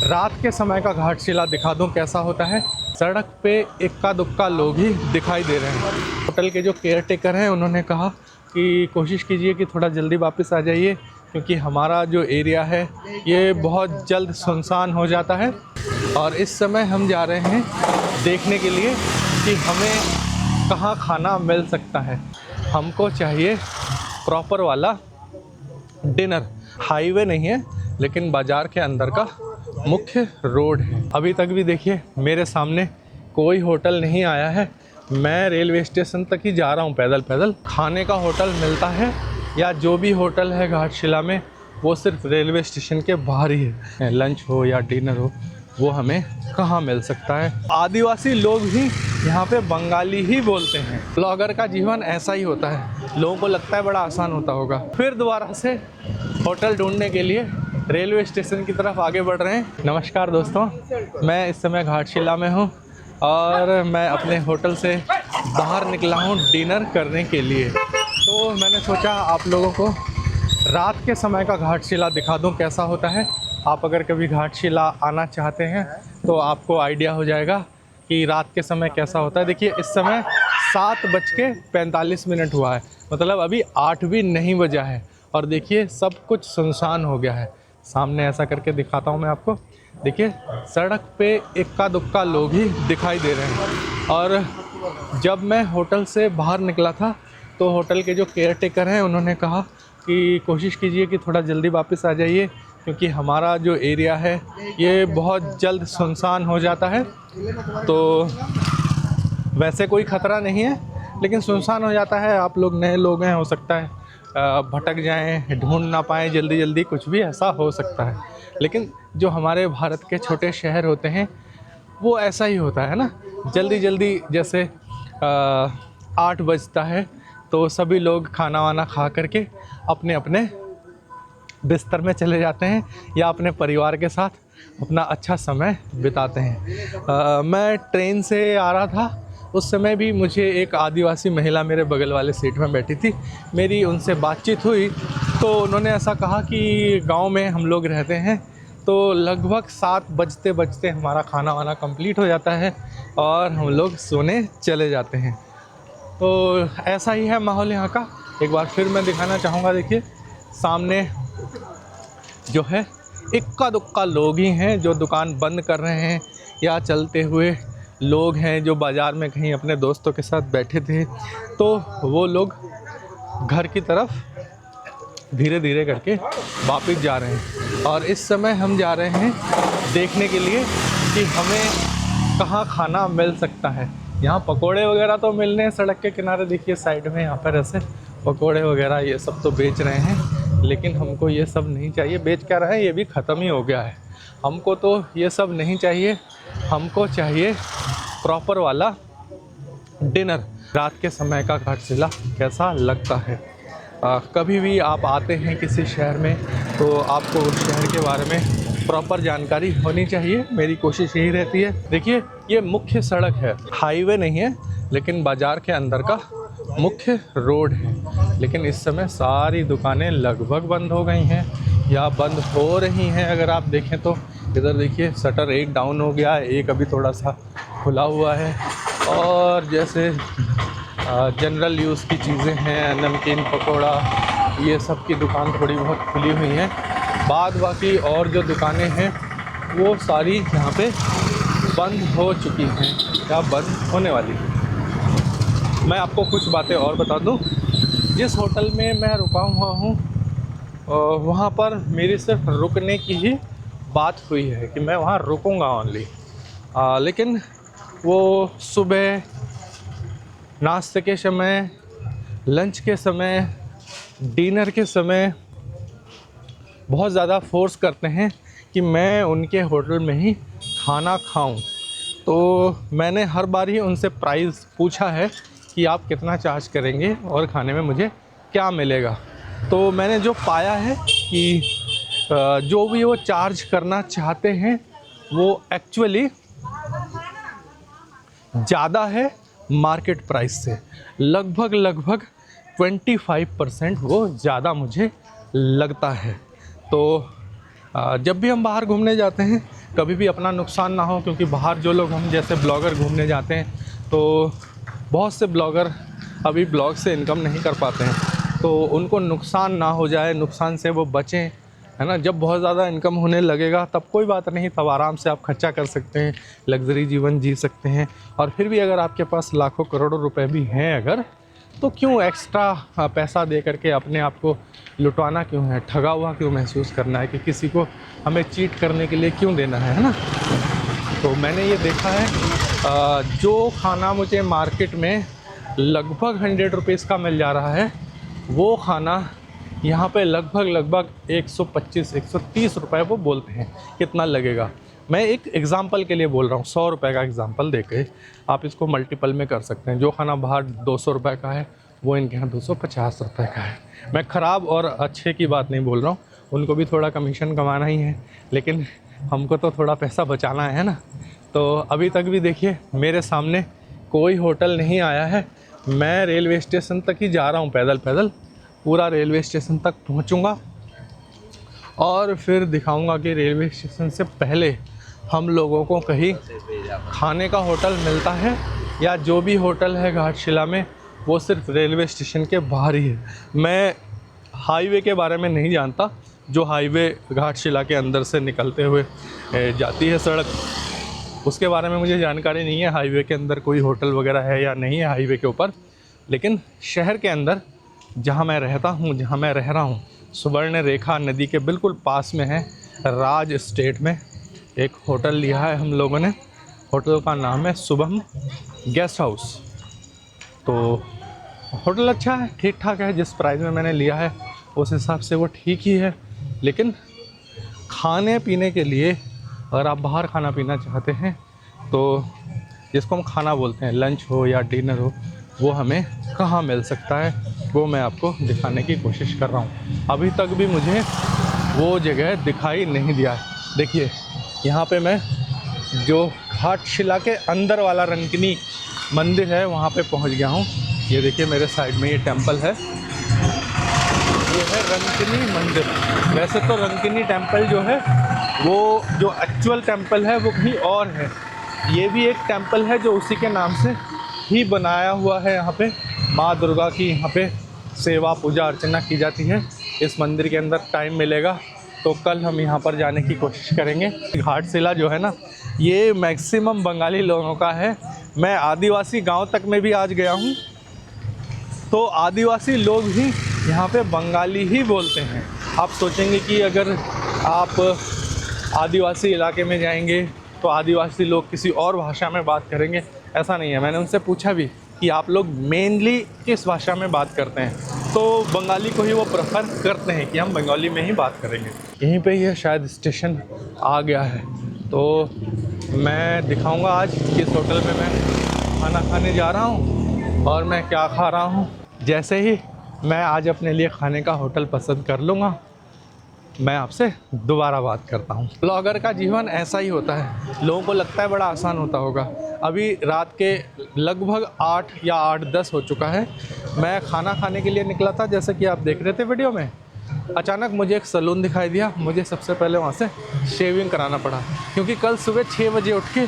रात के समय का घाटशिला दिखा दूं कैसा होता है। सड़क पे इक्का दुक्का लोग ही दिखाई दे रहे हैं। होटल के जो केयर टेकर हैं उन्होंने कहा कि कोशिश कीजिए कि थोड़ा जल्दी वापस आ जाइए, क्योंकि हमारा जो एरिया है ये बहुत जल्द सुनसान हो जाता है। और इस समय हम जा रहे हैं देखने के लिए कि हमें कहाँ खाना मिल सकता है। हमको चाहिए प्रॉपर वाला डिनर। हाईवे नहीं है लेकिन बाज़ार के अंदर का मुख्य रोड है। अभी तक भी देखिए मेरे सामने कोई होटल नहीं आया है। मैं रेलवे स्टेशन तक ही जा रहा हूँ पैदल पैदल। खाने का होटल मिलता है या जो भी होटल है घाटशिला में वो सिर्फ रेलवे स्टेशन के बाहर ही है। लंच हो या डिनर हो वो हमें कहाँ मिल सकता है। आदिवासी लोग ही यहाँ पे बंगाली ही बोलते हैं। ब्लॉगर का जीवन ऐसा ही होता है, लोगों को लगता है बड़ा आसान होता होगा। फिर दोबारा से होटल ढूंढने के लिए रेलवे स्टेशन की तरफ आगे बढ़ रहे हैं। नमस्कार दोस्तों, मैं इस समय घाटशिला में हूँ और मैं अपने होटल से बाहर निकला हूँ डिनर करने के लिए। तो मैंने सोचा आप लोगों को रात के समय का घाटशिला दिखा दूँ कैसा होता है। आप अगर कभी घाटशिला आना चाहते हैं तो आपको आइडिया हो जाएगा कि रात के समय कैसा होता है। देखिए इस समय 7:45 हुआ है, मतलब अभी 8 भी नहीं बजा है और देखिए सब कुछ सुनसान हो गया है। सामने ऐसा करके दिखाता हूँ मैं आपको। देखिए सड़क पे इक्का दुक्का लोग ही दिखाई दे रहे हैं। और जब मैं होटल से बाहर निकला था तो होटल के जो केयर टेकर हैं उन्होंने कहा कि कोशिश कीजिए कि थोड़ा जल्दी वापस आ जाइए, क्योंकि हमारा जो एरिया है ये बहुत जल्द सुनसान हो जाता है। तो वैसे कोई ख़तरा नहीं है लेकिन सुनसान हो जाता है। आप लोग नए लोग हैं, हो सकता है भटक जाएं, ढूंढ ना पाएँ जल्दी जल्दी, कुछ भी ऐसा हो सकता है। लेकिन जो हमारे भारत के छोटे शहर होते हैं वो ऐसा ही होता है ना, जल्दी जल्दी। जैसे 8 बजता है तो सभी लोग खाना वाना खा करके अपने अपने बिस्तर में चले जाते हैं या अपने परिवार के साथ अपना अच्छा समय बिताते हैं। मैं ट्रेन से आ रहा था, उस समय भी मुझे एक आदिवासी महिला मेरे बगल वाले सीट में बैठी थी। मेरी उनसे बातचीत हुई तो उन्होंने ऐसा कहा कि गांव में हम लोग रहते हैं तो लगभग 7 बजते बजते हमारा खाना वाना कंप्लीट हो जाता है और हम लोग सोने चले जाते हैं। तो ऐसा ही है माहौल यहाँ का। एक बार फिर मैं दिखाना चाहूँगा। देखिए सामने जो है इक्का दुक्का लोग ही हैं जो दुकान बंद कर रहे हैं, या चलते हुए लोग हैं जो बाज़ार में कहीं अपने दोस्तों के साथ बैठे थे तो वो लोग घर की तरफ धीरे धीरे करके वापस जा रहे हैं। और इस समय हम जा रहे हैं देखने के लिए कि हमें कहाँ खाना मिल सकता है। यहाँ पकोड़े वगैरह तो मिल रहे हैं सड़क के किनारे। देखिए साइड में यहाँ पर ऐसे पकोड़े वगैरह ये सब तो बेच रहे हैं, लेकिन हमको ये सब नहीं चाहिए। बेच क्या रहे हैं, ये भी ख़त्म ही हो गया है। हमको तो ये सब नहीं चाहिए, हमको चाहिए प्रॉपर वाला डिनर। रात के समय का घाटशिला कैसा लगता है। कभी भी आप आते हैं किसी शहर में तो आपको उस शहर के बारे में प्रॉपर जानकारी होनी चाहिए। मेरी कोशिश यही रहती है। देखिए ये मुख्य सड़क है, हाईवे नहीं है लेकिन बाज़ार के अंदर का मुख्य रोड है। लेकिन इस समय सारी दुकानें लगभग बंद हो गई हैं या बंद हो रही हैं। अगर आप देखें तो इधर देखिए शटर एक डाउन हो गया है, एक अभी थोड़ा सा खुला हुआ है। और जैसे जनरल यूज़ की चीज़ें हैं, नमकीन पकोड़ा, ये सब की दुकान थोड़ी बहुत खुली हुई हैं। बाद बाकी और जो दुकानें हैं वो सारी यहाँ पे बंद हो चुकी हैं या बंद होने वाली हैं। मैं आपको कुछ बातें और बता दूं। जिस होटल में मैं रुका हुआ हूँ वहाँ पर मेरी सिर्फ रुकने की ही बात हुई है कि मैं वहाँ रुकूँगा ओनली। लेकिन वो सुबह नाश्ते के समय, लंच के समय, डिनर के समय बहुत ज़्यादा फोर्स करते हैं कि मैं उनके होटल में ही खाना खाऊं। तो मैंने हर बार ही उनसे प्राइस पूछा है कि आप कितना चार्ज करेंगे और खाने में मुझे क्या मिलेगा। तो मैंने जो पाया है कि जो भी वो चार्ज करना चाहते हैं वो एक्चुअली ज़्यादा है मार्केट प्राइस से। लगभग 25% वो ज़्यादा मुझे लगता है। तो जब भी हम बाहर घूमने जाते हैं कभी भी अपना नुकसान ना हो, क्योंकि बाहर जो लोग हम जैसे ब्लॉगर घूमने जाते हैं तो बहुत से ब्लॉगर अभी ब्लॉग से इनकम नहीं कर पाते हैं, तो उनको नुकसान ना हो जाए, नुकसान से वो बचें, है ना। जब बहुत ज़्यादा इनकम होने लगेगा तब कोई बात नहीं, तब आराम से आप खर्चा कर सकते हैं, लग्जरी जीवन जी सकते हैं। और फिर भी अगर आपके पास लाखों करोड़ों रुपए भी हैं अगर, तो क्यों एक्स्ट्रा पैसा दे करके अपने आप को लुटाना क्यों है, ठगा हुआ क्यों महसूस करना है, कि किसी को हमें चीट करने के लिए क्यों देना है ना। तो मैंने ये देखा है जो खाना मुझे मार्केट में लगभग 100 रुपीज़ का मिल जा रहा है, वो खाना यहाँ पे लगभग 125-130 रुपए वो बोलते हैं कितना लगेगा। मैं एक एग्ज़ाम्पल के लिए बोल रहा हूँ, 100 रुपये का एग्ज़ाम्पल देके आप इसको मल्टीपल में कर सकते हैं। जो खाना बाहर 200 रुपये का है वो इनके यहाँ 250 रुपये का है। मैं ख़राब और अच्छे की बात नहीं बोल रहा हूँ, उनको भी थोड़ा कमीशन कमाना ही है, लेकिन हमको तो थोड़ा पैसा बचाना है ना। तो अभी तक भी देखिए मेरे सामने कोई होटल नहीं आया है। मैं रेलवे स्टेशन तक ही जा रहा हूँ, पैदल पैदल पूरा रेलवे स्टेशन तक पहुँचूँगा और फिर दिखाऊँगा कि रेलवे स्टेशन से पहले हम लोगों को कहीं खाने का होटल मिलता है, या जो भी होटल है घाटशिला में वो सिर्फ रेलवे स्टेशन के बाहर ही है। मैं हाईवे के बारे में नहीं जानता, जो हाईवे घाटशिला के अंदर से निकलते हुए जाती है सड़क, उसके बारे में मुझे जानकारी नहीं है हाईवे के अंदर कोई होटल वगैरह है या नहीं है हाईवे के ऊपर। लेकिन शहर के अंदर जहाँ मैं रहता हूँ, जहाँ मैं रह रहा हूँ, सुवर्ण रेखा नदी के बिल्कुल पास में है, राज स्टेट में एक होटल लिया है हम लोगों ने। होटल का नाम है शुभम गेस्ट हाउस। तो होटल अच्छा है, ठीक ठाक है, जिस प्राइस में मैंने लिया है उस हिसाब से वो ठीक ही है। लेकिन खाने पीने के लिए अगर आप बाहर खाना पीना चाहते हैं तो जिसको हम खाना बोलते हैं, लंच हो या डिनर हो, वो हमें कहाँ मिल सकता है वो मैं आपको दिखाने की कोशिश कर रहा हूँ। अभी तक भी मुझे वो जगह दिखाई नहीं दिया है। देखिए यहाँ पे मैं जो घाटशिला के अंदर वाला रंकिनी मंदिर है वहाँ पे पहुँच गया हूँ। ये देखिए मेरे साइड में ये टेंपल है, ये है रंकिनी मंदिर। वैसे तो रंकिनी टेंपल जो है वो जो एक्चुअल टेंपल है वो कहीं और है, ये भी एक टेंपल है जो उसी के नाम से ही बनाया हुआ है। यहाँ पे माँ दुर्गा की यहाँ पे सेवा पूजा अर्चना की जाती है। इस मंदिर के अंदर टाइम मिलेगा तो कल हम यहाँ पर जाने की कोशिश करेंगे। घाटशिला जो है ना ये मैक्सिमम बंगाली लोगों का है। मैं आदिवासी गांव तक में भी आज गया हूँ तो आदिवासी लोग भी यहाँ पे बंगाली ही बोलते हैं। आप सोचेंगे कि अगर आप आदिवासी इलाके में जाएंगे तो आदिवासी लोग किसी और भाषा में बात करेंगे, ऐसा नहीं है। मैंने उनसे पूछा भी कि आप लोग मेनली किस भाषा में बात करते हैं, तो बंगाली को ही वो प्रेफर करते हैं कि हम बंगाली में ही बात करेंगे। यहीं पे ये शायद स्टेशन आ गया है, तो मैं दिखाऊंगा आज किस होटल में मैं खाना खाने जा रहा हूँ और मैं क्या खा रहा हूँ। जैसे ही मैं आज अपने लिए खाने का होटल पसंद कर लूँगा मैं आपसे दोबारा बात करता हूँ। ब्लॉगर का जीवन ऐसा ही होता है, लोगों को लगता है बड़ा आसान होता होगा। अभी रात के लगभग 8 या 8-10 हो चुका है। मैं खाना खाने के लिए निकला था, जैसे कि आप देख रहे थे वीडियो में। अचानक मुझे एक सैलून दिखाई दिया, मुझे सबसे पहले वहाँ से शेविंग कराना पड़ा, क्योंकि कल सुबह 6 बजे उठ के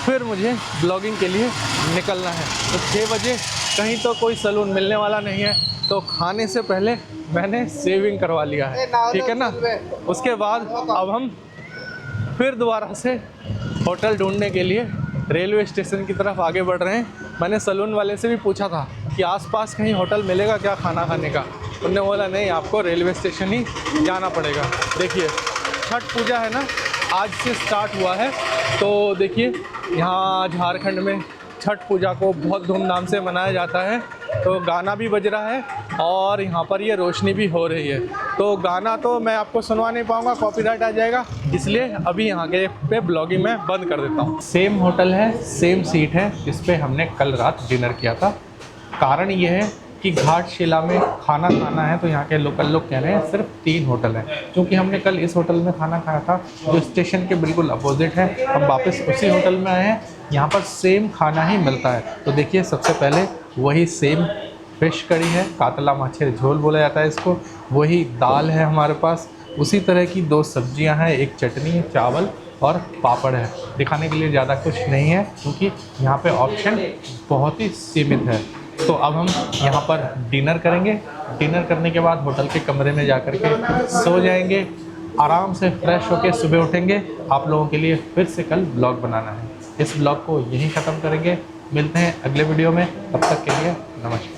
फिर मुझे ब्लॉगिंग के लिए निकलना है। तो 6 बजे कहीं तो कोई सैलून मिलने वाला नहीं है, तो खाने से पहले मैंने शेविंग करवा लिया है, ठीक है ना। उसके बाद अब हम फिर दोबारा से होटल ढूंढने के लिए रेलवे स्टेशन की तरफ आगे बढ़ रहे हैं। मैंने सैलून वाले से भी पूछा था कि आसपास कहीं होटल मिलेगा क्या खाना खाने का, उन्होंने बोला नहीं, आपको रेलवे स्टेशन ही जाना पड़ेगा। देखिए छठ पूजा है ना, आज से स्टार्ट हुआ है। तो देखिए यहाँ झारखंड में छठ पूजा को बहुत धूमधाम से मनाया जाता है। तो गाना भी बज रहा है और यहाँ पर ये रोशनी भी हो रही है। तो गाना तो मैं आपको सुनवा नहीं पाऊँगा, कॉपीराइट आ जाएगा, इसलिए अभी यहाँ के पे ब्लॉगिंग मैं बंद कर देता हूँ। सेम होटल है, सेम सीट है जिस पे हमने कल रात डिनर किया था। कारण ये है कि घाटशिला में खाना खाना है तो यहाँ के लोकल लोग कह रहे हैं सिर्फ 3 होटल हैं। क्योंकि हमने कल इस होटल में खाना खाया था जो स्टेशन के बिल्कुल अपोजिट है, हम वापस उसी होटल में आए हैं। यहाँ पर सेम खाना ही मिलता है। तो देखिए सबसे पहले वही सेम फिश कड़ी है, कातला माछेर झोल बोला जाता है इसको, वही दाल है हमारे पास, उसी तरह की 2 सब्जियां हैं, एक चटनी, चावल और पापड़ है। दिखाने के लिए ज़्यादा कुछ नहीं है क्योंकि यहाँ पे ऑप्शन बहुत ही सीमित है। तो अब हम यहाँ पर डिनर करेंगे। डिनर करने के बाद होटल के कमरे में जा कर के सो जाएंगे, आराम से फ्रेश होके सुबह उठेंगे। आप लोगों के लिए फिर से कल ब्लॉग बनाना है। इस ब्लॉग को यहीं ख़त्म करेंगे। मिलते हैं अगले वीडियो में, तब तक के लिए नमस्कार।